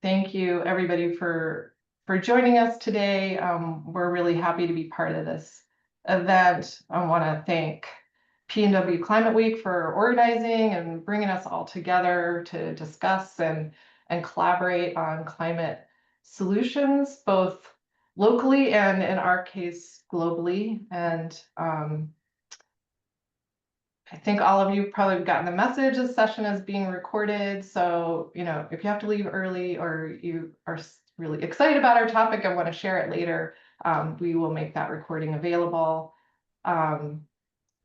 Thank you, everybody, for joining us today. We're really happy to be part of this event. I want to thank PNW Climate Week for organizing and bringing us all together to discuss and collaborate on climate solutions, both locally and, in our case, globally. And I think all of you probably have gotten the message. This session is being recorded. So, if you have to leave early or you are really excited about our topic and want to share it later, we will make that recording available. And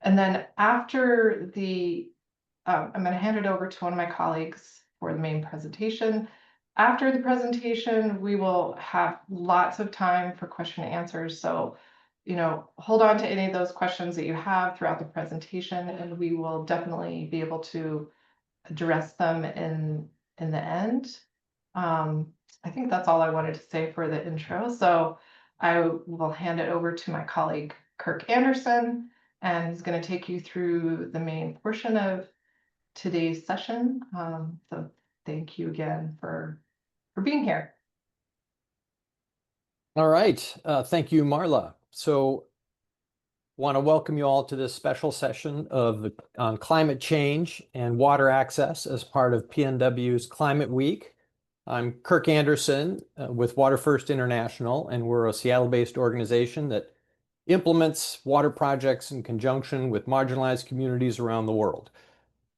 then after I'm going to hand it over to one of my colleagues for the main presentation. After the presentation, we will have lots of time for question and answers. So, hold on to any of those questions that you have throughout the presentation, and we will definitely be able to address them in the end. I think that's all I wanted to say for the intro. So I will hand it over to my colleague, Kirk Anderson, and he's going to take you through the main portion of today's session. So thank you again for being here. All right. Thank you, Marla. So want to welcome you all to this special session on climate change and water access as part of PNW's Climate Week. I'm Kirk Anderson with Water1st International, and we're a Seattle-based organization that implements water projects in conjunction with marginalized communities around the world.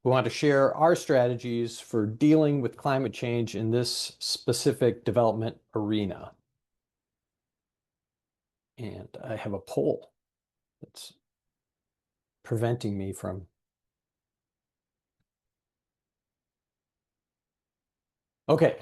We want to share our strategies for dealing with climate change in this specific development arena. And I have a poll that's preventing me from. Okay.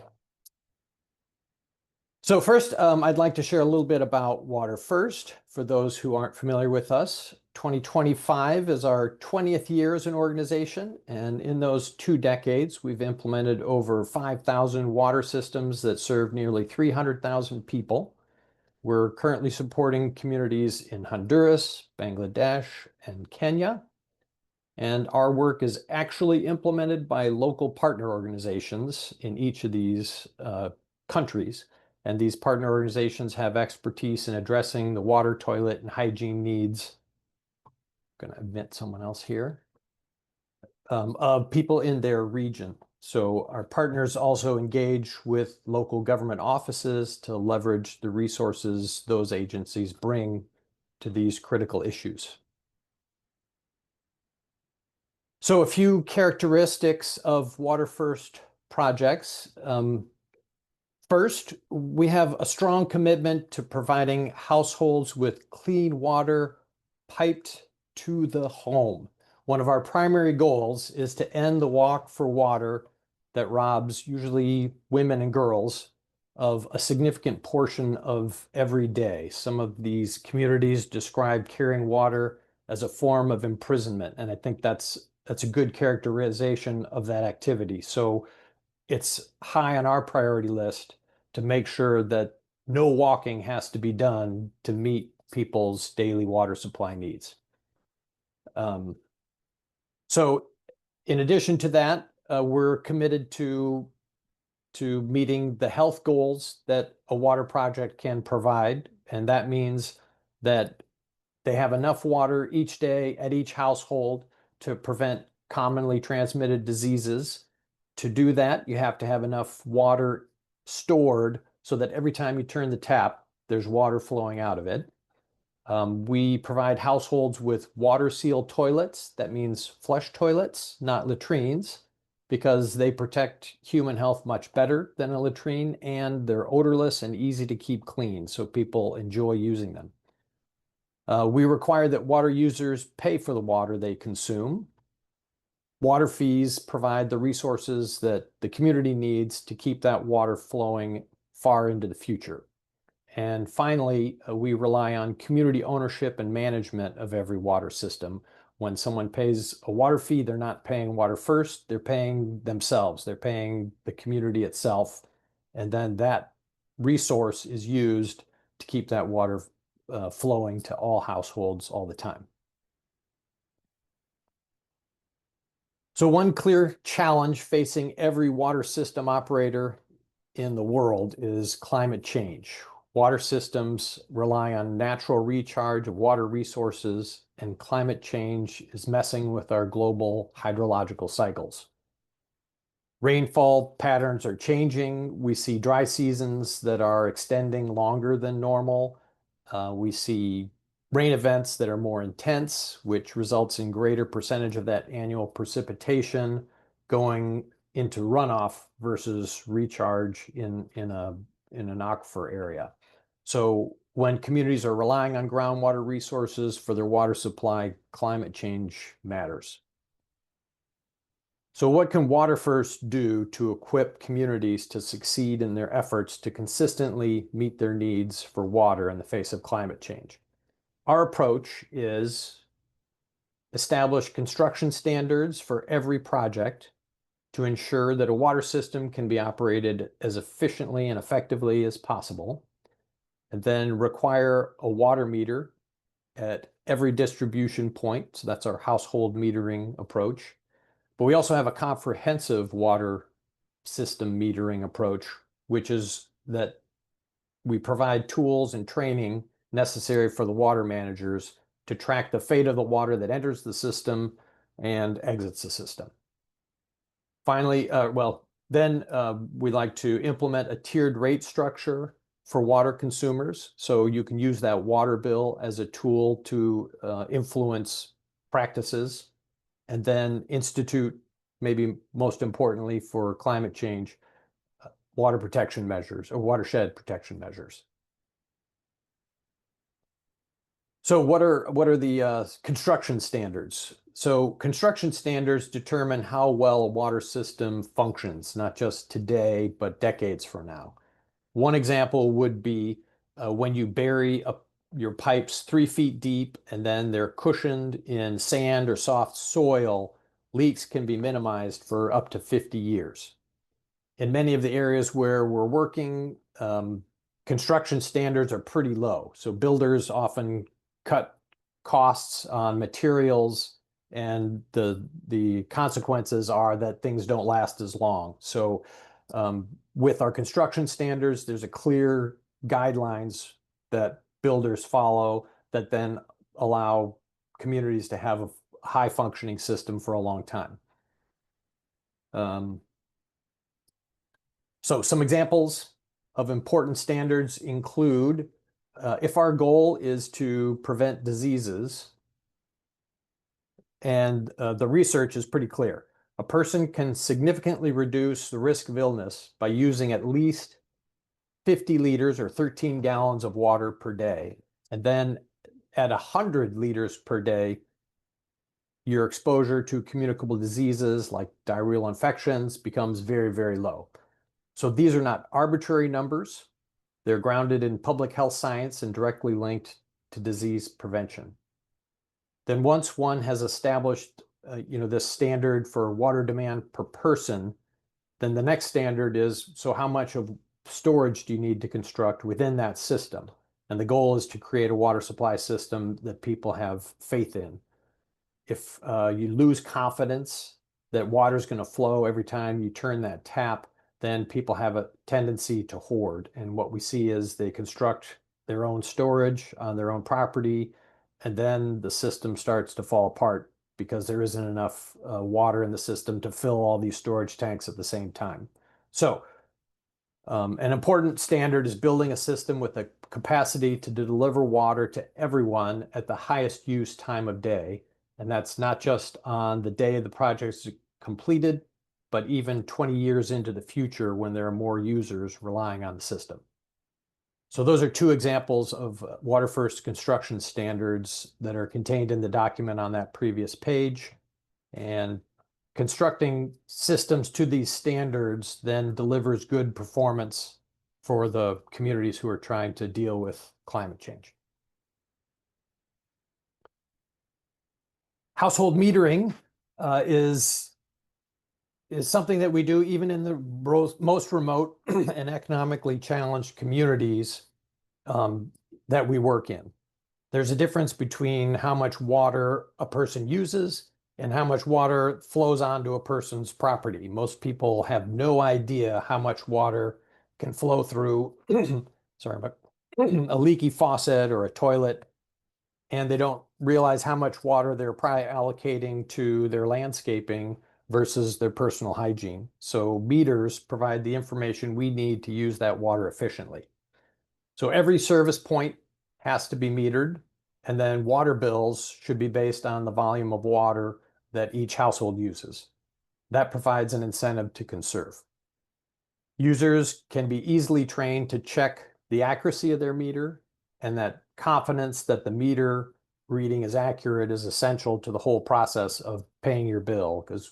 So first, I'd like to share a little bit about Water1st for those who aren't familiar with us. 2025 is our 20th year as an organization, and in those 2 decades, we've implemented over 5,000 water systems that serve nearly 300,000 people. We're currently supporting communities in Honduras, Bangladesh, and Kenya. And our work is actually implemented by local partner organizations in each of these countries. And these partner organizations have expertise in addressing the water, toilet, and hygiene needs. I'm going to admit someone else here. Of people in their region. So our partners also engage with local government offices to leverage the resources those agencies bring to these critical issues. So a few characteristics of Water1st projects. First, we have a strong commitment to providing households with clean water piped to the home. One of our primary goals is to end the walk for water that robs usually women and girls of a significant portion of every day. Some of these communities describe carrying water as a form of imprisonment, and I think that's a good characterization of that activity. So it's high on our priority list to make sure that no walking has to be done to meet people's daily water supply needs. So in addition to that, we're committed to meeting the health goals that a water project can provide. And that means that they have enough water each day at each household to prevent commonly transmitted diseases. To do that, you have to have enough water stored so that every time you turn the tap, there's water flowing out of it. We provide households with water seal toilets. That means flush toilets, not latrines, because they protect human health much better than a latrine, and they're odorless and easy to keep clean, so people enjoy using them. We require that water users pay for the water they consume. Water fees provide the resources that the community needs to keep that water flowing far into the future. And finally, we rely on community ownership and management of every water system. When someone pays a water fee, they're not paying Water1st, they're paying themselves, they're paying the community itself. And then that resource is used to keep that water flowing to all households all the time. So one clear challenge facing every water system operator in the world is climate change. Water systems rely on natural recharge of water resources, and climate change is messing with our global hydrological cycles. Rainfall patterns are changing. We see dry seasons that are extending longer than normal. We see rain events that are more intense, which results in greater percentage of that annual precipitation going into runoff versus recharge in an aquifer area. So when communities are relying on groundwater resources for their water supply, climate change matters. So what can Water1st do to equip communities to succeed in their efforts to consistently meet their needs for water in the face of climate change? Our approach is establish construction standards for every project to ensure that a water system can be operated as efficiently and effectively as possible, and then require a water meter at every distribution point. So that's our household metering approach. But we also have a comprehensive water system metering approach, which is that we provide tools and training necessary for the water managers to track the fate of the water that enters the system and exits the system. Finally, we like to implement a tiered rate structure for water consumers. So you can use that water bill as a tool to influence practices, and then institute, maybe most importantly for climate change, water protection measures or watershed protection measures. So what are the construction standards? So construction standards determine how well a water system functions, not just today, but decades from now. One example would be when you bury your pipes 3 feet deep and then they're cushioned in sand or soft soil, leaks can be minimized for up to 50 years. In many of the areas where we're working, construction standards are pretty low. So builders often cut costs on materials, and the consequences are that things don't last as long. So with our construction standards, there's a clear guidelines that builders follow that then allow communities to have a high functioning system for a long time. So some examples of important standards include, if our goal is to prevent diseases, and the research is pretty clear, a person can significantly reduce the risk of illness by using at least 50 liters or 13 gallons of water per day. And then at 100 liters per day, your exposure to communicable diseases like diarrheal infections becomes very, very low. So these are not arbitrary numbers. They're grounded in public health science and directly linked to disease prevention. Then once one has established this standard for water demand per person, then the next standard is, so how much of storage do you need to construct within that system? And the goal is to create a water supply system that people have faith in. If you lose confidence that water is going to flow every time you turn that tap, then people have a tendency to hoard. And what we see is they construct their own storage on their own property, and then the system starts to fall apart because there isn't enough water in the system to fill all these storage tanks at the same time. So an important standard is building a system with a capacity to deliver water to everyone at the highest use time of day. And that's not just on the day the project is completed, but even 20 years into the future when there are more users relying on the system. So those are two examples of Water1st construction standards that are contained in the document on that previous page. And constructing systems to these standards then delivers good performance for the communities who are trying to deal with climate change. Household metering is something that we do even in the most remote and economically challenged communities that we work in. There's a difference between how much water a person uses and how much water flows onto a person's property. Most people have no idea how much water can flow through, sorry, but a leaky faucet or a toilet, and they don't realize how much water they're probably allocating to their landscaping versus their personal hygiene. So meters provide the information we need to use that water efficiently. So every service point has to be metered, and then water bills should be based on the volume of water that each household uses. That provides an incentive to conserve. Users can be easily trained to check the accuracy of their meter, and that confidence that the meter reading is accurate is essential to the whole process of paying your bill. Because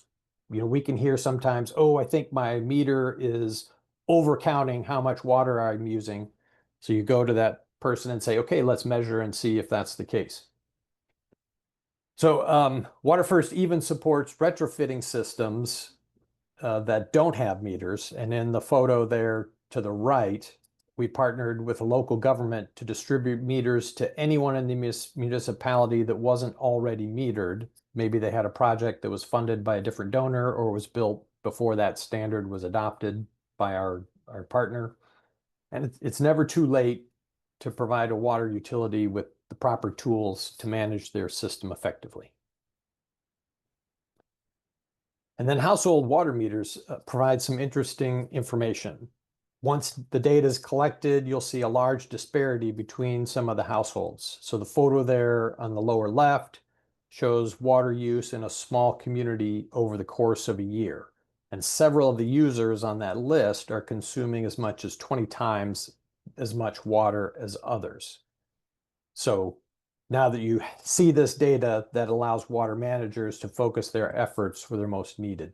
we can hear sometimes, oh, I think my meter is overcounting how much water I'm using. So you go to that person and say, okay, let's measure and see if that's the case. So Water1st even supports retrofitting systems that don't have meters. And in the photo there to the right, we partnered with a local government to distribute meters to anyone in the municipality that wasn't already metered. Maybe they had a project that was funded by a different donor or was built before that standard was adopted by our partner. And it's never too late to provide a water utility with the proper tools to manage their system effectively. And then household water meters provide some interesting information. Once the data is collected, you'll see a large disparity between some of the households. So the photo there on the lower left shows water use in a small community over the course of a year. And several of the users on that list are consuming as much as 20 times as much water as others. So now that you see this data, that allows water managers to focus their efforts where they're most needed.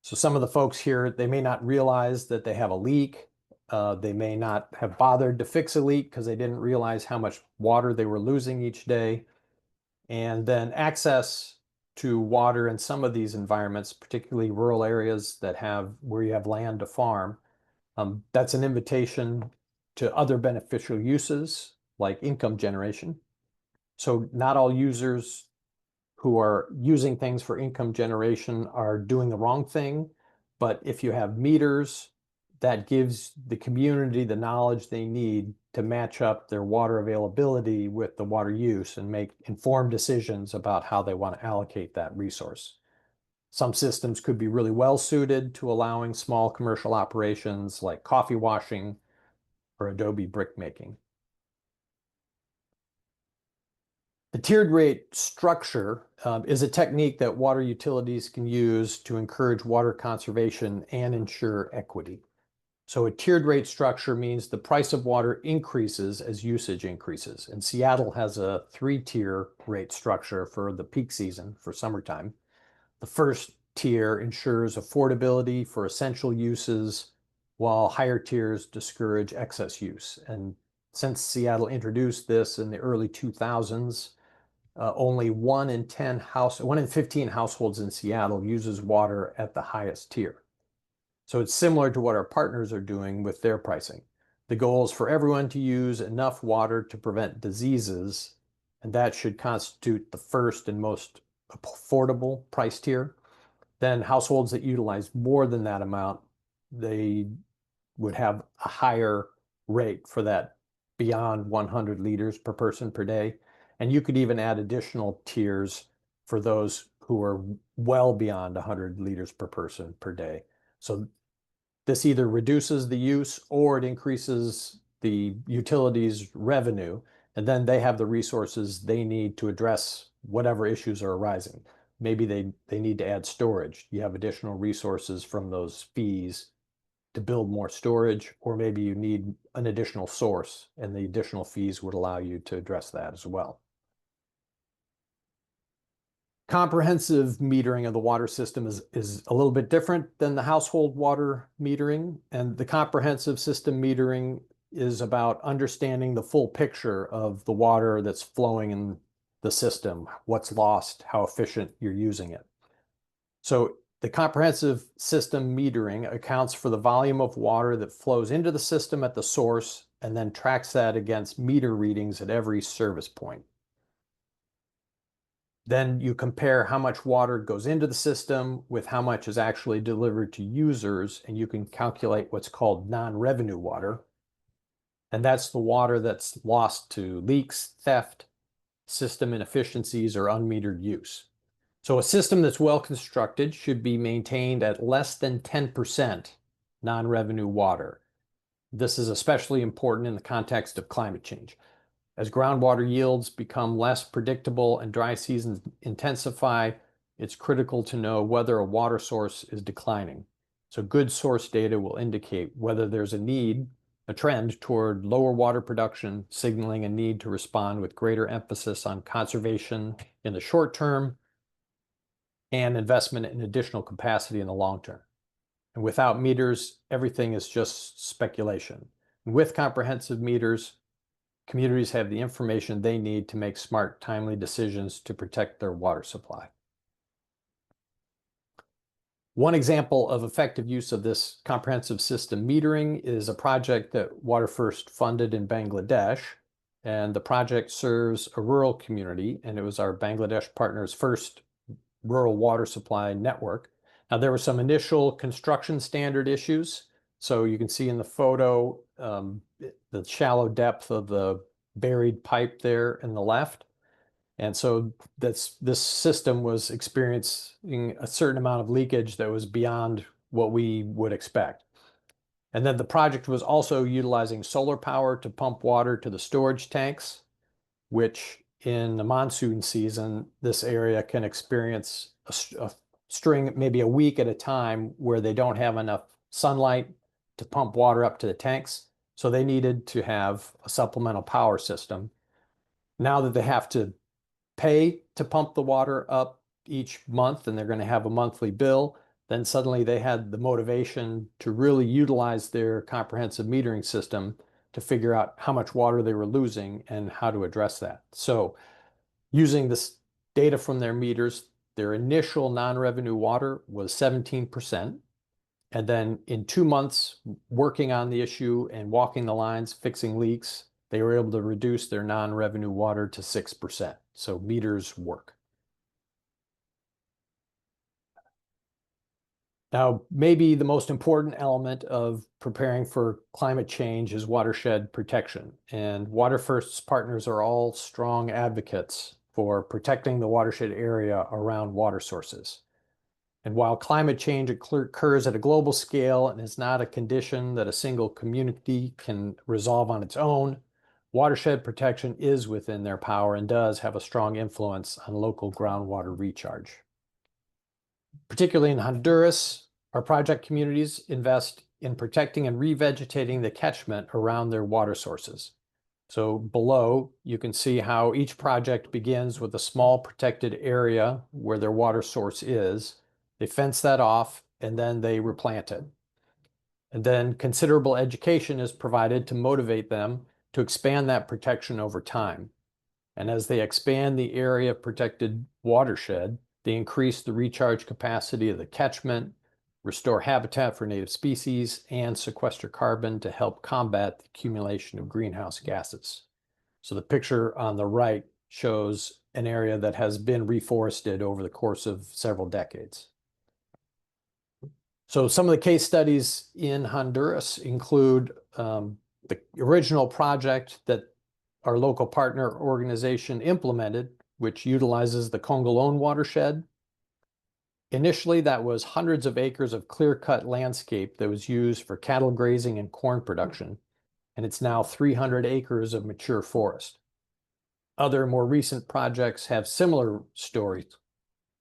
So some of the folks here, they may not realize that they have a leak. They may not have bothered to fix a leak because they didn't realize how much water they were losing each day. And then access to water in some of these environments, particularly rural areas where you have land to farm, that's an invitation to other beneficial uses like income generation. So not all users who are using things for income generation are doing the wrong thing. But if you have meters, that gives the community the knowledge they need to match up their water availability with the water use and make informed decisions about how they want to allocate that resource. Some systems could be really well suited to allowing small commercial operations like coffee washing or adobe brick making. The tiered rate structure is a technique that water utilities can use to encourage water conservation and ensure equity. So a tiered rate structure means the price of water increases as usage increases. And Seattle has a 3-tier rate structure for the peak season for summertime. The first tier ensures affordability for essential uses, while higher tiers discourage excess use. And since Seattle introduced this in the early 2000s, only 1 in 15 households in Seattle uses water at the highest tier. So it's similar to what our partners are doing with their pricing. The goal is for everyone to use enough water to prevent diseases, and that should constitute the first and most affordable price tier. Then households that utilize more than that amount, they would have a higher rate for that beyond 100 liters per person per day. And you could even add additional tiers for those who are well beyond 100 liters per person per day. So this either reduces the use or it increases the utilities revenue, and then they have the resources they need to address whatever issues are arising. Maybe they need to add storage. You have additional resources from those fees to build more storage, or maybe you need an additional source and the additional fees would allow you to address that as well. Comprehensive metering of the water system is a little bit different than the household water metering. And the comprehensive system metering is about understanding the full picture of the water that's flowing in the system, what's lost, how efficient you're using it. So the comprehensive system metering accounts for the volume of water that flows into the system at the source and then tracks that against meter readings at every service point. Then you compare how much water goes into the system with how much is actually delivered to users, and you can calculate what's called non-revenue water. And that's the water that's lost to leaks, theft, system inefficiencies, or unmetered use. So a system that's well constructed should be maintained at less than 10% non-revenue water. This is especially important in the context of climate change. As groundwater yields become less predictable and dry seasons intensify, it's critical to know whether a water source is declining. So good source data will indicate whether there's a trend toward lower water production, signaling a need to respond with greater emphasis on conservation in the short term and investment in additional capacity in the long term. And without meters, everything is just speculation. And with comprehensive meters, communities have the information they need to make smart, timely decisions to protect their water supply. One example of effective use of this comprehensive system metering is a project that Water1st funded in Bangladesh. And the project serves a rural community, and it was our Bangladesh partner's first rural water supply network. Now, there were some initial construction standard issues. So you can see in the photo the shallow depth of the buried pipe there in the left. And so this system was experiencing a certain amount of leakage that was beyond what we would expect. And then the project was also utilizing solar power to pump water to the storage tanks, which in the monsoon season, this area can experience a string, maybe a week at a time, where they don't have enough sunlight to pump water up to the tanks. So they needed to have a supplemental power system. Now that they have to pay to pump the water up each month and they're going to have a monthly bill, then suddenly they had the motivation to really utilize their comprehensive metering system to figure out how much water they were losing and how to address that. So using this data from their meters, their initial non-revenue water was 17%. And then in 2 months, working on the issue and walking the lines, fixing leaks, they were able to reduce their non-revenue water to 6%. So meters work. Now, maybe the most important element of preparing for climate change is watershed protection. And Water1st's partners are all strong advocates for protecting the watershed area around water sources. And while climate change occurs at a global scale and is not a condition that a single community can resolve on its own, watershed protection is within their power and does have a strong influence on local groundwater recharge. Particularly in Honduras, our project communities invest in protecting and revegetating the catchment around their water sources. So below, you can see how each project begins with a small protected area where their water source is. They fence that off and then they replant it. And then considerable education is provided to motivate them to expand that protection over time. And as they expand the area of protected watershed, they increase the recharge capacity of the catchment, restore habitat for native species, and sequester carbon to help combat the accumulation of greenhouse gases. So the picture on the right shows an area that has been reforested over the course of several decades. So some of the case studies in Honduras include the original project that our local partner organization implemented, which utilizes the Congolone watershed. Initially, that was hundreds of acres of clear-cut landscape that was used for cattle grazing and corn production, and it's now 300 acres of mature forest. Other more recent projects have similar stories.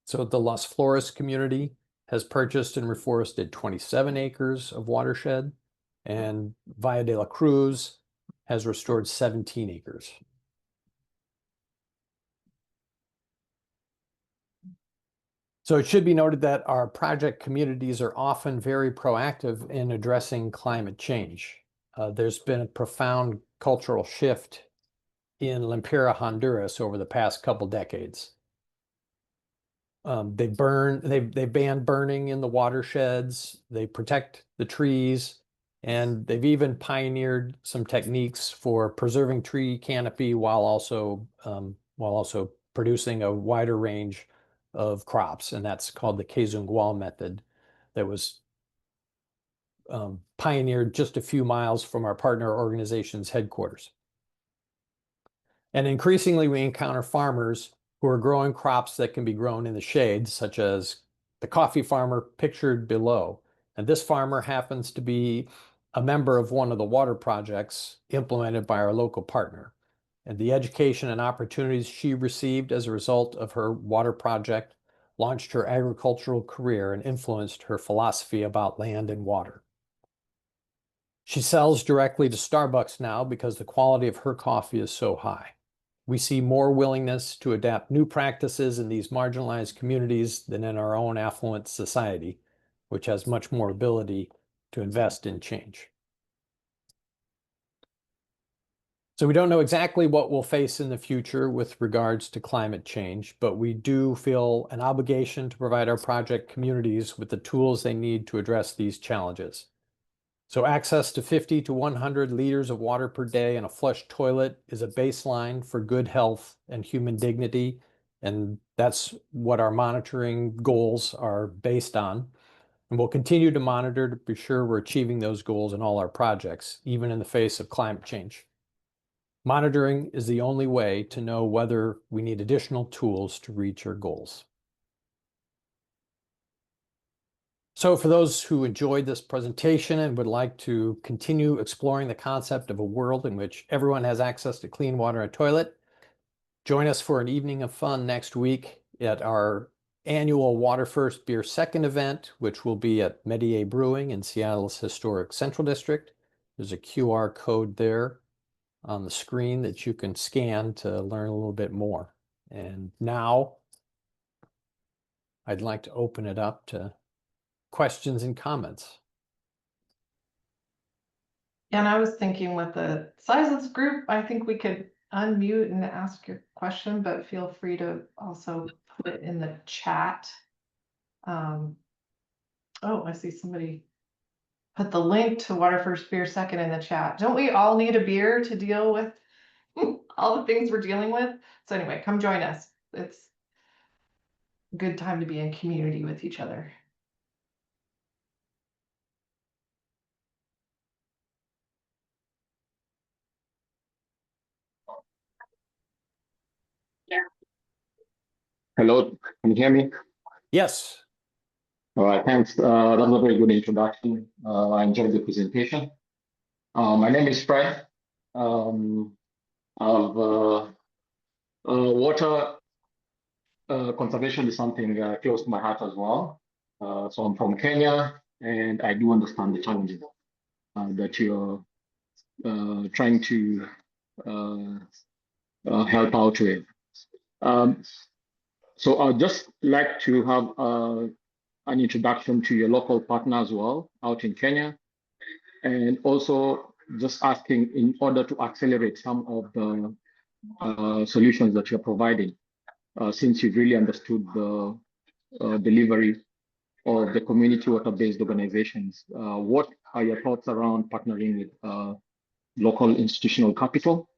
So the Las Flores community has purchased and reforested 27 acres of watershed, and Valle de la Cruz has restored 17 acres. So it should be noted that our project communities are often very proactive in addressing climate change. There's been a profound cultural shift in Lempira, Honduras over the past couple decades. They ban burning in the watersheds, they protect the trees, and they've even pioneered some techniques for preserving tree canopy while also producing a wider range of crops, and that's called the Kazungwal method that was pioneered just a few miles from our partner organization's headquarters. And increasingly, we encounter farmers who are growing crops that can be grown in the shade, such as the coffee farmer pictured below. And this farmer happens to be a member of one of the water projects implemented by our local partner. And the education and opportunities she received as a result of her water project launched her agricultural career and influenced her philosophy about land and water. She sells directly to Starbucks now because the quality of her coffee is so high. We see more willingness to adapt new practices in these marginalized communities than in our own affluent society, which has much more ability to invest in change. So we don't know exactly what we'll face in the future with regards to climate change, but we do feel an obligation to provide our project communities with the tools they need to address these challenges. So access to 50 to 100 liters of water per day and a flush toilet is a baseline for good health and human dignity. And that's what our monitoring goals are based on. And we'll continue to monitor to be sure we're achieving those goals in all our projects, even in the face of climate change. Monitoring is the only way to know whether we need additional tools to reach our goals. So for those who enjoyed this presentation and would like to continue exploring the concept of a world in which everyone has access to clean water and toilet, join us for an evening of fun next week at our annual Water1st Beer Second event, which will be at Medier Brewing in Seattle's historic Central District. There's a QR code there on the screen that you can scan to learn a little bit more. And now I'd like to open it up to questions and comments. And I was thinking with the size of this group, I think we could unmute and ask your question, but feel free to also put it in the chat. Oh, I see somebody put the link to Water1st Beer Second in the chat. Don't we all need a beer to deal with all the things we're dealing with? So anyway, come join us. It's a good time to be in community with each other. Hello, can you hear me? Yes. All right, thanks. That was a very good introduction. I enjoyed the presentation. My name is Fred. Water conservation is something close to my heart as well. So I'm from Kenya, and I do understand the challenges that you're trying to help out with. So I'd just like to have an introduction to your local partner as well out in Kenya, and also just asking in order to accelerate some of the solutions that you're providing, since you've really understood the delivery of the community water-based organizations. What are your thoughts around partnering with local institutional capital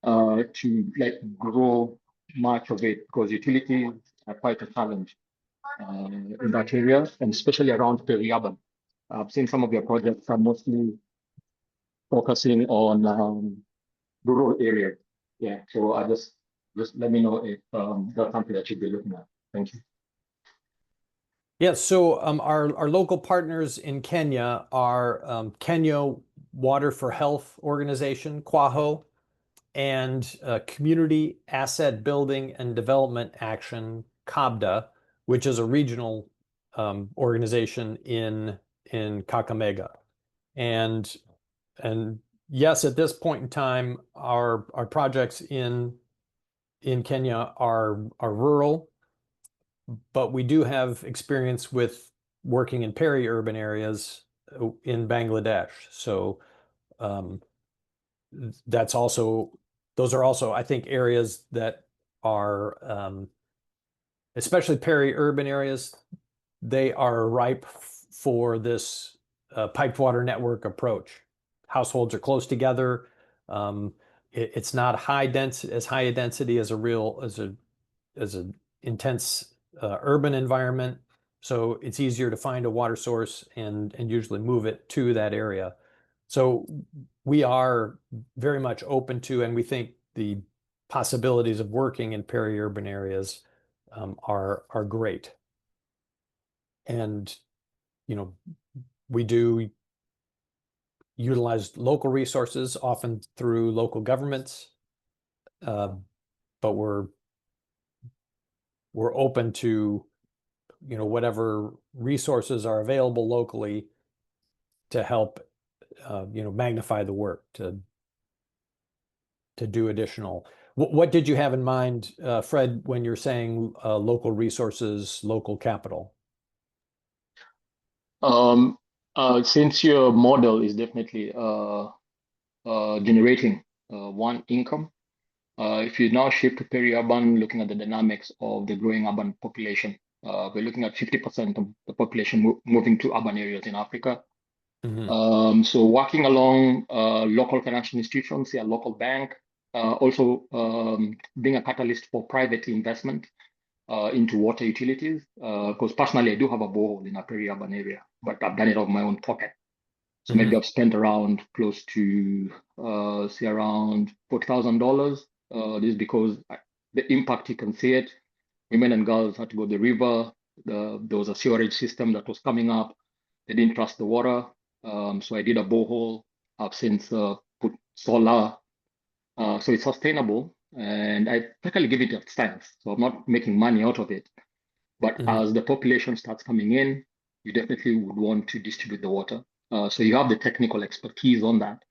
to like grow much of it, because utilities are quite a challenge in that area, and especially around peri-urban. I've seen some of your projects are mostly focusing on rural areas. Yeah, so I just let me know if that's something that you'd be looking at. Thank you. Yeah, so our local partners in Kenya are Kenya Water for Health organization, QAHO, and Community Asset Building and Development Action, CABDA, which is a regional organization in Kakamega. And yes, at this point in time, our projects in Kenya are rural, but we do have experience with working in peri-urban areas in Bangladesh. So those are also, I think, areas that are, especially peri-urban areas, they are ripe for this piped water network approach. Households are close together. it's not high density, as high a density as as a intense urban environment. So it's easier to find a water source and usually move it to that area. So we are very much open to, and we think the possibilities of working in peri-urban areas are great. And, you know, we do utilize local resources, often through local governments, but we're open to, you know, whatever resources are available locally to help, you know, magnify the work, to do additional. What did you have in mind, Fred, when you're saying local resources, local capital? Since your model is definitely generating one income, if you now shift to peri-urban, looking at the dynamics of the growing urban population, we're looking at 50% of the population moving to urban areas in Africa. So working along local financial institutions, a local bank, also being a catalyst for private investment into water utilities. Because personally, I do have a borehole in a peri-urban area, but I've done it out of my own pocket. So maybe I've spent around close to say around $40,000. This is because the impact, you can see it. Women and girls had to go to the river. There was a sewerage system that was coming up. They didn't trust the water. So I did a borehole. I've since put solar. So it's sustainable. And I practically give it a stance. So I'm not making money out of it. But as the population starts coming in, you definitely would want to distribute the water. So you have the technical expertise on that.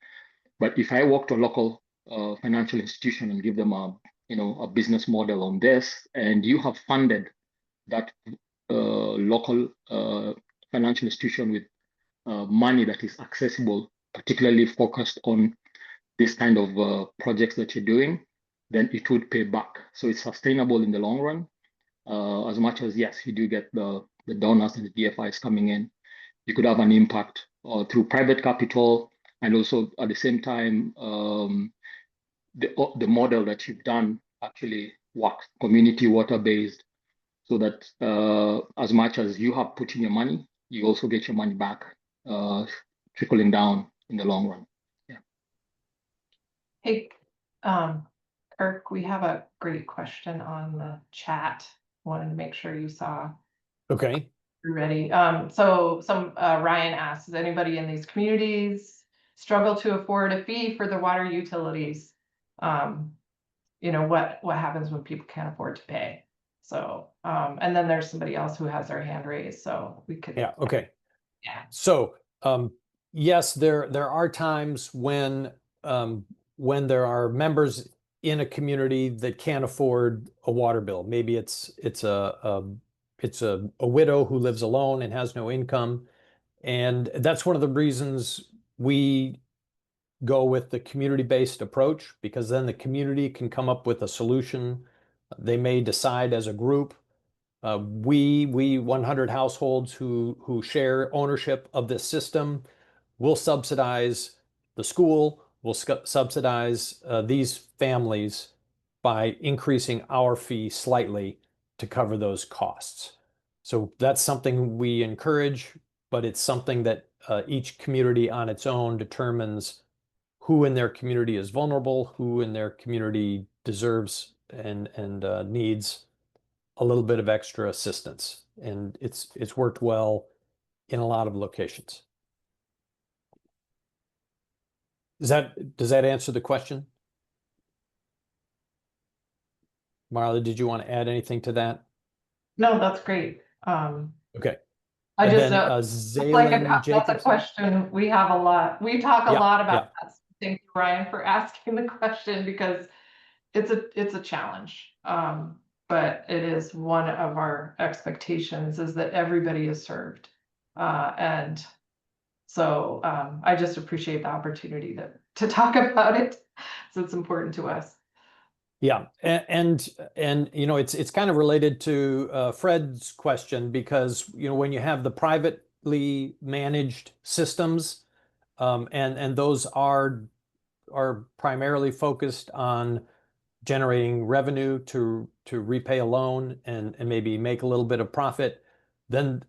But if I walk to a local financial institution and give them a business model on this, and you have funded that local financial institution with money that is accessible, particularly focused on this kind of projects that you're doing, then it would pay back. So it's sustainable in the long run. As much as, yes, you do get the donors and the DFIs coming in, you could have an impact through private capital, and also at the same time, the model that you've done actually works, community water-based, so that as much as you have put in your money, you also get your money back, trickling down in the long run. Yeah. Hey, Kirk, we have a great question on the chat. Wanted to make sure you saw. Okay. You're ready. So Ryan asks, does anybody in these communities struggle to afford a fee for the water utilities? You know, what happens when people can't afford to pay? So, and then there's somebody else who has their hand raised, so we could. Yeah. Okay. Yeah. So, yes, there are times when there are members in a community that can't afford a water bill. Maybe it's a widow who lives alone and has no income, and that's one of the reasons we go with the community-based approach, because then the community can come up with a solution. They may decide as a group. We 100 households who share ownership of this system will subsidize the school, will subsidize these families by increasing our fee slightly to cover those costs. So that's something we encourage, but it's something that each community on its own determines who in their community is vulnerable, who in their community deserves and needs a little bit of extra assistance. And it's worked well in a lot of locations. Does that answer the question? Marla, did you want to add anything to that? No, that's great. Okay. I And just then Zaylin that's a Jacobson. question we have a lot. We talk a Yeah, lot about yeah. that. Thank you, Ryan, for asking the question, because it's a challenge. But it is one of our expectations, is that everybody is served. And so I just appreciate the opportunity to talk about it. So it's important to us. Yeah, and you know, it's kind of related to Fred's question, because you know, when you have the privately managed systems, and those are are primarily focused on generating revenue to repay a loan and maybe make a little bit of profit, then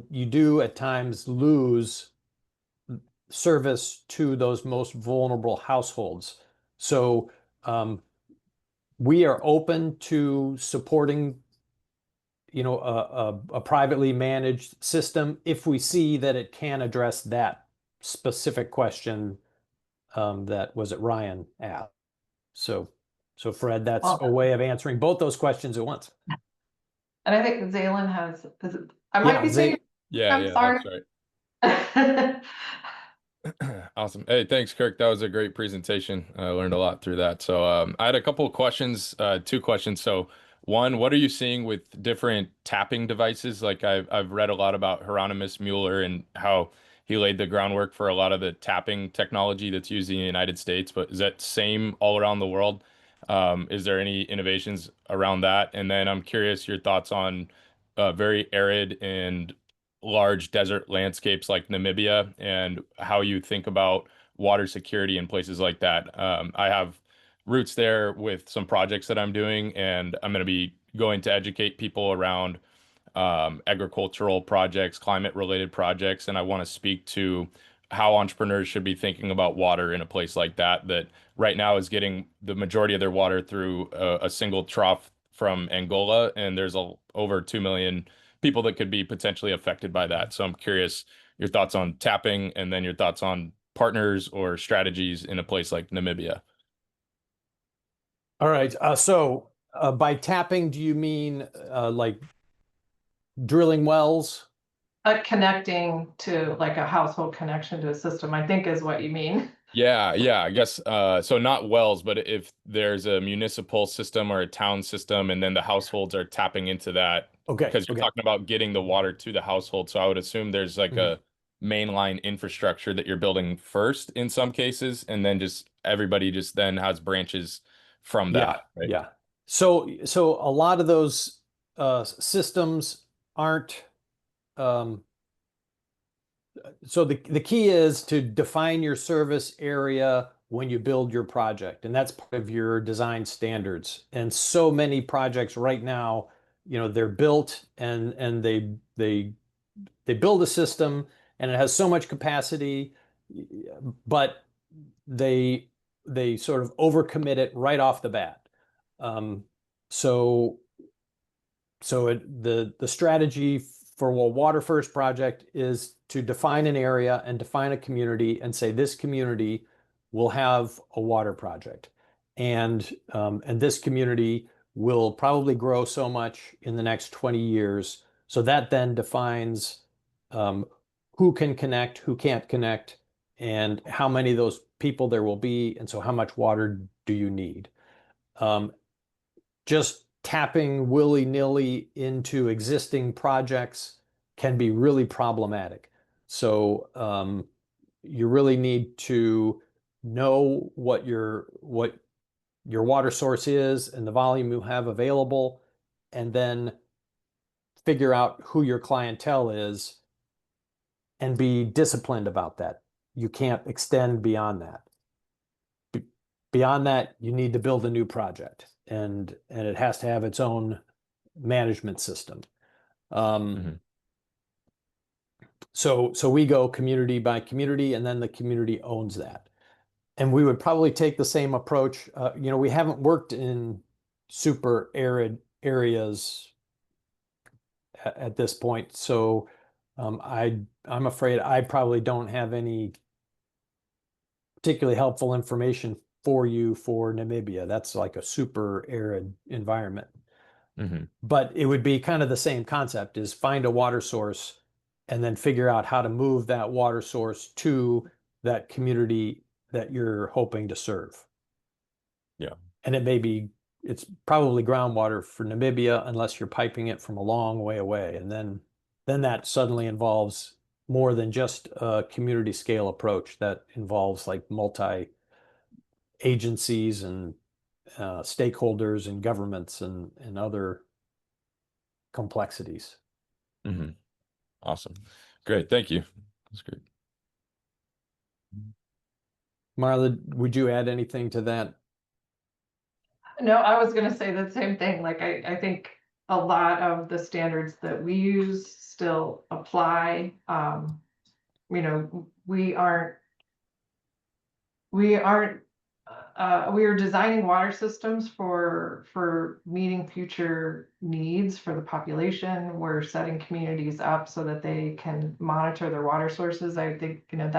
you do at times lose service to those most vulnerable households. So we are open to supporting, you know, a privately managed system if we see that it can address that specific question that was it Ryan asked. So Fred, that's Well, a way of answering both those questions at once. and I think Zalen has, I might Yeah, be saying, Yeah, I'm yeah, sorry. that's right. Awesome. Hey, thanks, Kirk. That was a great presentation. I learned a lot through that. So, I had a couple of questions, two questions. So, one, what are you seeing with different tapping devices? Like I've read a lot about Hieronymus Mueller and how he laid the groundwork for a lot of the tapping technology that's used in the United States, but is that same all around the world? Is there any innovations around that? And then I'm curious your thoughts on very arid and large desert landscapes like Namibia and how you think about water security in places like that. I have roots there with some projects that I'm doing, and I'm going to be going to educate people around agricultural projects, climate related projects, and I want to speak to how entrepreneurs should be thinking about water in a place like that, that right now is getting the majority of their water through a single trough from Angola, and there's over 2 million people that could be potentially affected by that. So I'm curious your thoughts on tapping and then your thoughts on partners or strategies in a place like Namibia. All right. So by tapping, do you mean like drilling wells? Connecting to like a household connection to a system, I think is what you mean. Yeah, yeah, I guess so not wells, but if there's a municipal system or a town system and then the households are tapping into that Okay. because you're Okay. talking about getting the water to the household. So I would assume there's like Mhm. a mainline infrastructure that you're building first in some cases, and then just everybody just then has branches from Yeah. that, right? Yeah. So a lot of those systems aren't so the key is to define your service area when you build your project, and that's part of your design standards. And so many projects right now, you know, they're built and they build a system and it has so much capacity, but they sort of overcommit it right off the bat. Um, so the strategy for a Water1st project is to define an area and define a community and say this community will have a water project, and this community will probably grow so much in the next 20 years. So that then defines who can connect, who can't connect, and how many of those people there will be, and so how much water do you need. Just tapping willy-nilly into existing projects can be really problematic. So you really need to know what your water source is and the volume you have available, and then figure out who your clientele is and be disciplined about that. You can't extend beyond that. Beyond that, you need to build a new project, and it has to have its own management system. So we go community by community, and then the community owns that. And we would probably take the same approach. You know, we haven't worked in super arid areas at this point, so I'm afraid I probably don't have any particularly helpful information for you for Namibia. That's like a super arid environment. But it would be kind of the same concept, is find a water source and then figure out how to move that water source to that community that you're hoping to serve. Yeah. And it's probably groundwater for Namibia unless you're piping it from a long way away. And then that suddenly involves more than just a community scale approach. That involves like multi agencies and stakeholders and governments and other complexities. Awesome. Great. Thank you. That's great. Marla, would you add anything to that? No, I was gonna say the same thing. Like, I think a lot of the standards that we use still apply. You know, we are designing water systems for meeting future needs for the population. We're setting communities up so that they can monitor their water sources. I think, you know,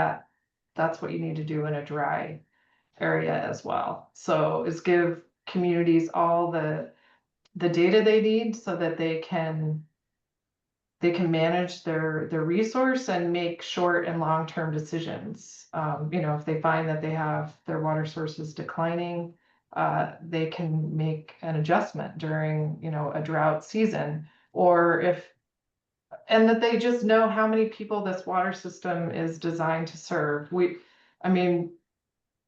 that's what you need to do in a dry area as well. So is give communities all the data they need so that they can manage their resource and make short and long-term decisions. You know, if they find that they have their water sources declining, they can make an adjustment during, you know, a drought season, and that they just know how many people this water system is designed to serve. I mean,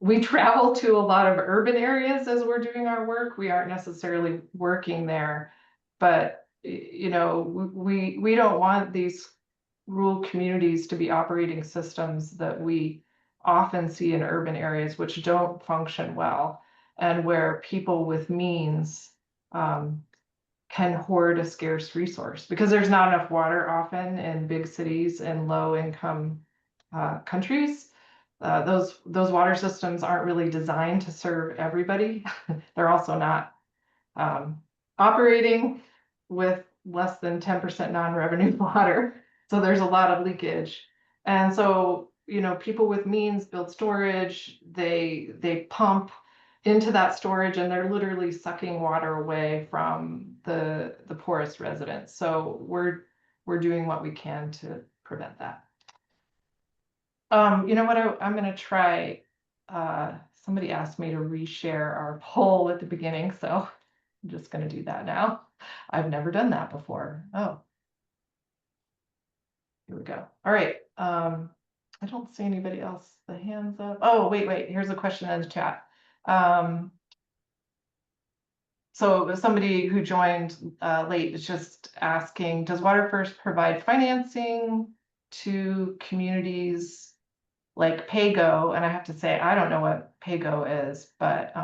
we travel to a lot of urban areas as we're doing our work. We aren't necessarily working there, but you know, we don't want these rural communities to be operating systems that we often see in urban areas, which don't function well, and where people with means can hoard a scarce resource because there's not enough water often in big cities and low income countries. Those water systems aren't really designed to serve everybody. They're also not operating with less than 10% non-revenue water. So there's a lot of leakage. And so, you know, people with means build storage, they pump into that storage, and they're literally sucking water away from the poorest residents. So we're doing what we can to prevent that. You know what, I'm gonna try, somebody asked me to reshare our poll at the beginning, so I'm just gonna do that now. I've never done that before. Oh. Here we go. All right. I don't see anybody else. The hands up. Oh, wait. Here's a question in the chat. So somebody who joined late is just asking, does Water1st provide financing to communities like PayGo? And I have to say, I don't know what PayGo is, but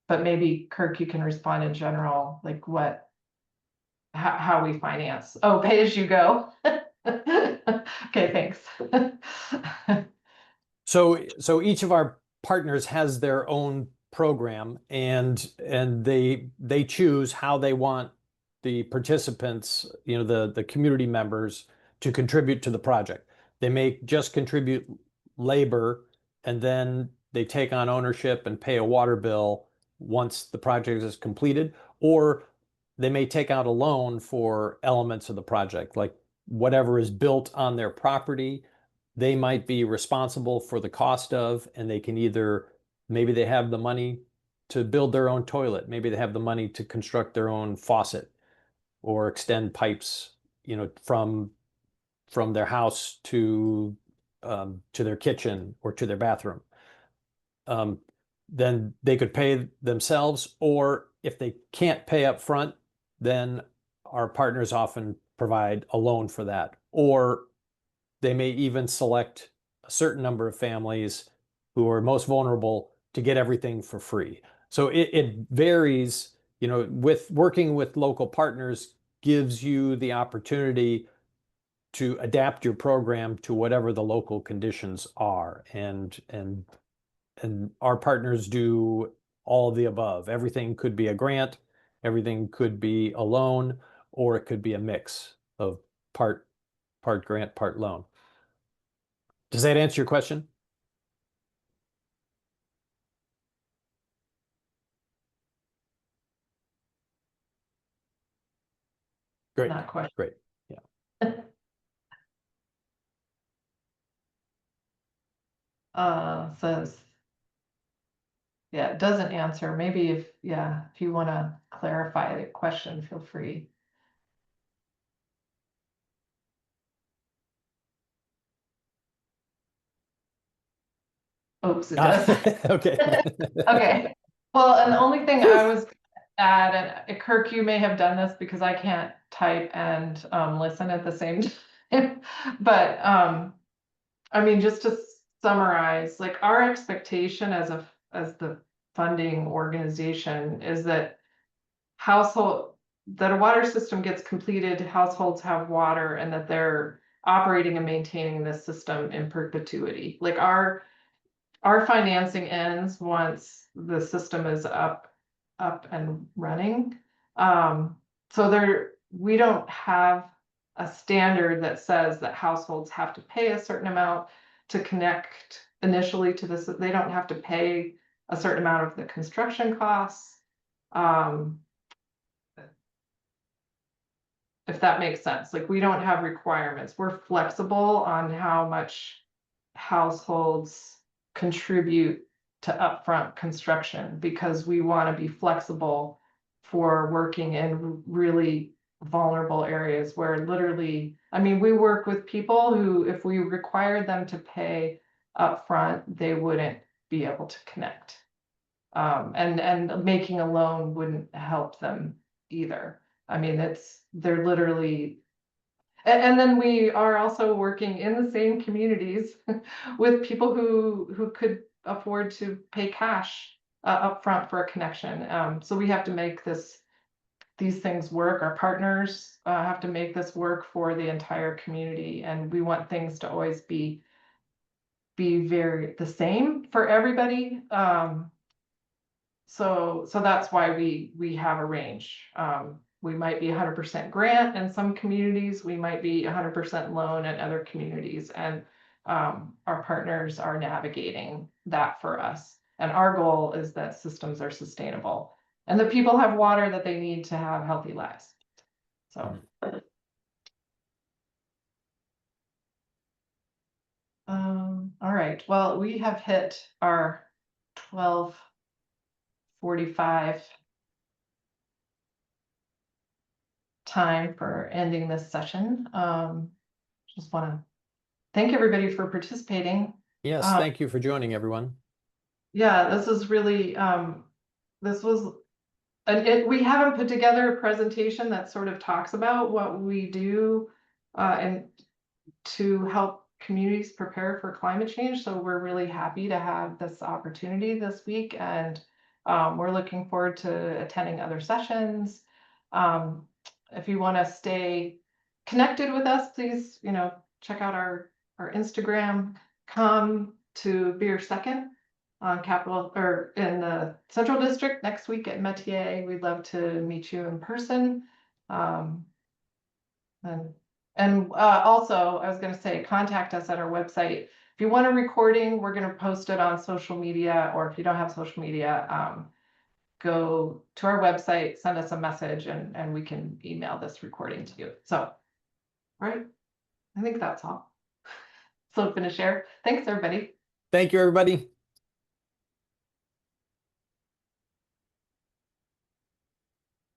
maybe Kirk, you can respond in general, like how we finance. Oh, pay as you go. Okay, thanks. So each of our partners has their own program, and they choose how they want the participants, you know, the community members, to contribute to the project. They may just contribute labor, and then they take on ownership and pay a water bill once the project is completed, or they may take out a loan for elements of the project, like whatever is built on their property they might be responsible for the cost of, and they can either, maybe they have the money to build their own toilet, maybe they have the money to construct their own faucet or extend pipes, you know, from their house to their kitchen or to their bathroom. Then they could pay themselves, or if they can't pay up front, then our partners often provide a loan for that, or they may even select a certain number of families who are most vulnerable to get everything for free. So it varies, you know, with working with local partners gives you the opportunity to adapt your program to whatever the local conditions are. And our partners do all of the above. Everything could be a grant, everything could be a loan, or it could be a mix of part grant, part loan. Does that answer your question? Great. Not quite. Great. Yeah. Says, yeah, it doesn't answer. Maybe if you want to clarify the question, feel free. Oops, it does. Okay. Okay. Well, and the only thing I was add, and Kirk, you may have done this because I can't type and listen at the same time. But I mean, just to summarize, like our expectation as the funding organization is that that a water system gets completed, households have water, and that they're operating and maintaining this system in perpetuity. Like our financing ends once the system is up and running. So we don't have a standard that says that households have to pay a certain amount to connect initially to this. They don't have to pay a certain amount of the construction costs. If that makes sense, like we don't have requirements. We're flexible on how much households contribute to upfront construction because we want to be flexible for working in really vulnerable areas where literally, I mean, we work with people who, if we required them to pay upfront, they wouldn't be able to connect. And making a loan wouldn't help them either. I mean, they're literally, and then we are also working in the same communities with people who could afford to pay cash upfront for a connection. So we have to make these things work. Our partners have to make this work for the entire community, and we want things to always be very the same for everybody. So that's why we have a range. We might be 100% grant in some communities, we might be 100% loan in other communities, and our partners are navigating that for us. And our goal is that systems are sustainable and that people have water that they need to have healthy lives. So. All right, well, we have hit our 12:45 time for ending this session. Just want to thank everybody for participating. Yes, thank you for joining, everyone. Yeah, this is really, this was, we haven't put together a presentation that sort of talks about what we do and to help communities prepare for climate change. So we're really happy to have this opportunity this week, and we're looking forward to attending other sessions. If you want to stay connected with us, please, check out our Instagram. Come to Beer Second on Capitol or in the Central District next week at Metier. We'd love to meet you in person. And also, I was going to say, contact us at our website. If you want a recording, we're going to post it on social media, or if you don't have social media, go to our website, send us a message, and we can email this recording to you. So, right, I think that's all. So finish share. Thanks, everybody. Thank you, everybody.